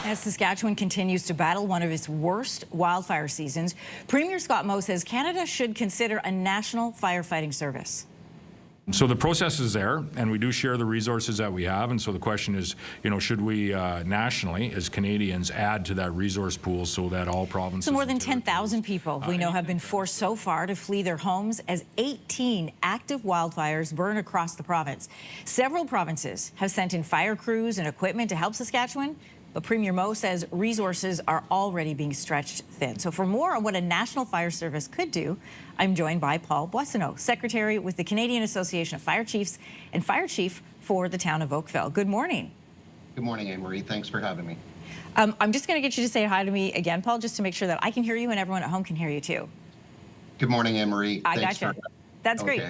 As Saskatchewan continues to battle one of its worst wildfire seasons, Premier Scott Moe says Canada should consider a National Firefighting Service. So the process is there, and we do share the resources that we have. And so the question is, should we nationally, as Canadians, add to that resource pool so that all provinces... So more than 10,000 people we know have been forced so far to flee their homes as 18 active wildfires burn across the province. Several provinces have sent in fire crews and equipment to help Saskatchewan, but Premier Moe says resources are already being stretched thin. So for more on what a National Fire Service could do, I'm joined by Paul Boissonnault, Secretary with the Canadian Association of Fire Chiefs and Fire Chief for the town of Oakville. Good morning. Good morning, Anne-Marie. Thanks for having me. I'm just going to get you to say hi to me again, Paul, just to make sure that I can hear you and everyone at home can hear you too. Good morning, Anne-Marie. I gotcha. That's great.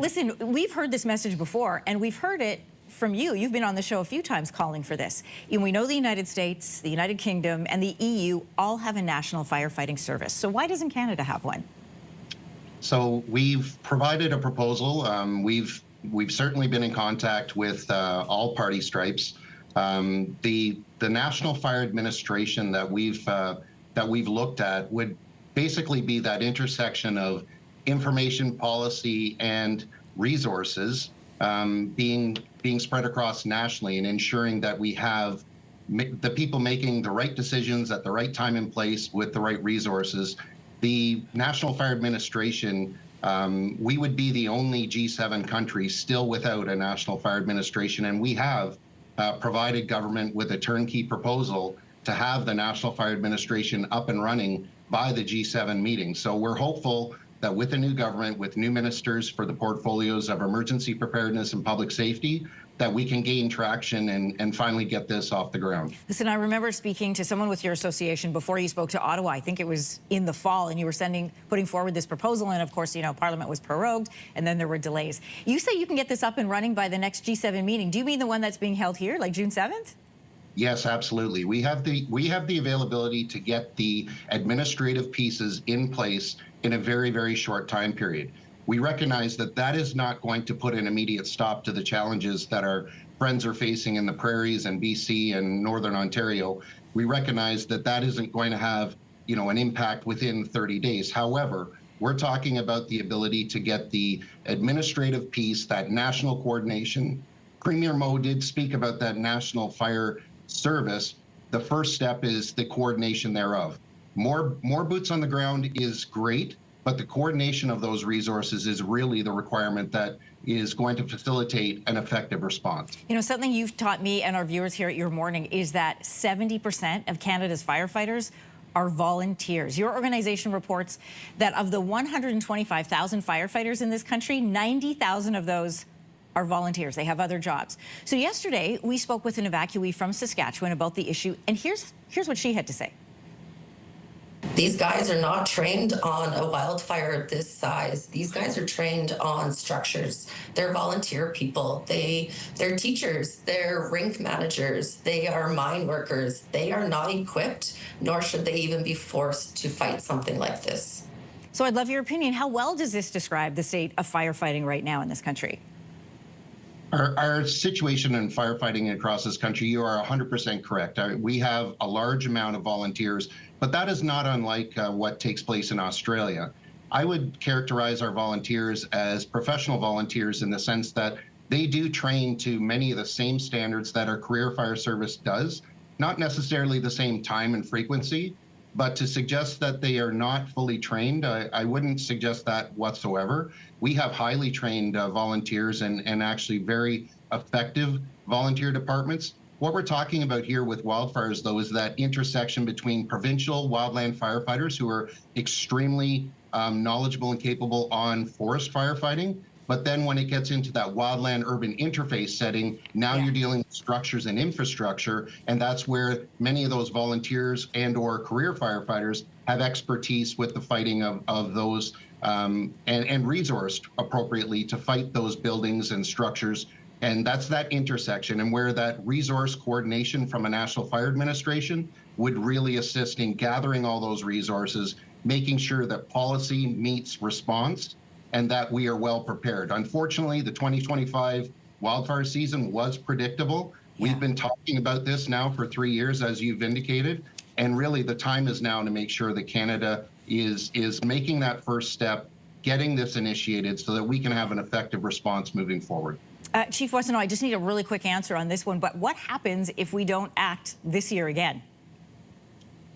Listen, we've heard this message before, and we've heard it from you. You've been on the show a few times calling for this. And we know the United States, the United Kingdom, and the EU all have a National Firefighting Service. So why doesn't Canada have one? So we've provided a proposal. We've certainly been in contact with all party stripes. The National Fire Administration that we've looked at would basically be that intersection of information policy and resources being spread across nationally, and ensuring that we have the people making the right decisions at the right time and place with the right resources. The National Fire Administration, we would be the only G7 country still without a National Fire Administration, and we have provided government with a turnkey proposal to have the National Fire Administration up and running by the G7 meeting. So we're hopeful that with the new government, with new ministers for the portfolios of emergency preparedness and public safety, that we can gain traction and finally get this off the ground. Listen, I remember speaking to someone with your association before you spoke to Ottawa. I think it was in the fall, and you were putting forward this proposal, and of course, Parliament was prorogued, and then there were delays. You say you can get this up and running by the next G7 meeting. Do you mean the one that's being held here, like June 7th? Yes, absolutely. We have the availability to get the administrative pieces in place in a very, very short time period. We recognize that that is not going to put an immediate stop to the challenges that our friends are facing in the prairies and BC and Northern Ontario. We recognize that that isn't going to have, an impact within 30 days. However, we're talking about the ability to get the administrative piece, that national coordination. Premier Moe did speak about that National Fire Service. The first step is the coordination thereof. More boots on the ground is great, but the coordination of those resources is really the requirement that is going to facilitate an effective response. Something you've taught me and our viewers here at Your Morning is that 70% of Canada's firefighters are volunteers. Your organization reports that of the 125,000 firefighters in this country, 90,000 of those are volunteers. They have other jobs. So yesterday, we spoke with an evacuee from Saskatchewan about the issue, and here's what she had to say. These guys are not trained on a wildfire this size. These guys are trained on structures. They're volunteer people. They're teachers. They're rink managers. They are mine workers. They are not equipped, nor should they even be forced to fight something like this. So I'd love your opinion. How well does this describe the state of firefighting right now in this country? Our situation in firefighting across this country, you are 100% correct. We have a large amount of volunteers, but that is not unlike what takes place in Australia. I would characterize our volunteers as professional volunteers in the sense that they do train to many of the same standards that our career fire service does, not necessarily the same time and frequency, but to suggest that they are not fully trained, I wouldn't suggest that whatsoever. We have highly trained volunteers and actually very effective volunteer departments. What we're talking about here with wildfires, though, is that intersection between provincial wildland firefighters who are extremely knowledgeable and capable on forest firefighting. But then when it gets into that wildland urban interface setting, now you're dealing with structures and infrastructure, and that's where many of those volunteers and or career firefighters have expertise with the fighting of those and resourced appropriately to fight those buildings and structures. And that's that intersection, and where that resource coordination from a National Fire Administration would really assist in gathering all those resources, making sure that policy meets response, and that we are well prepared. Unfortunately, the 2025 wildfire season was predictable. We've been talking about this now for 3 years, as you've indicated, and really the time is now to make sure that Canada is making that first step, getting this initiated so that we can have an effective response moving forward. Chief Wessano, I just need a really quick answer on this one, but what happens if we don't act this year again?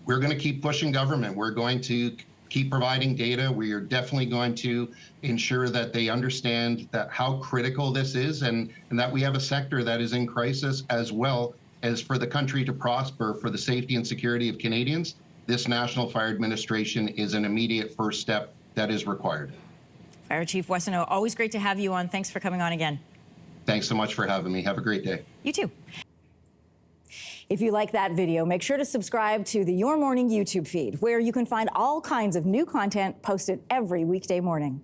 We're going to keep pushing government. We're going to keep providing data. We are definitely going to ensure that they understand that how critical this is, and that we have a sector that is in crisis, as well as for the country to prosper, for the safety and security of Canadians. This National Fire Administration is an immediate first step that is required. Fire Chief Wessano, always great to have you on. Thanks for coming on again. Thanks so much for having me. Have a great day. You too. If you like that video, make sure to subscribe to the Your Morning YouTube feed, where you can find all kinds of new content posted every weekday morning.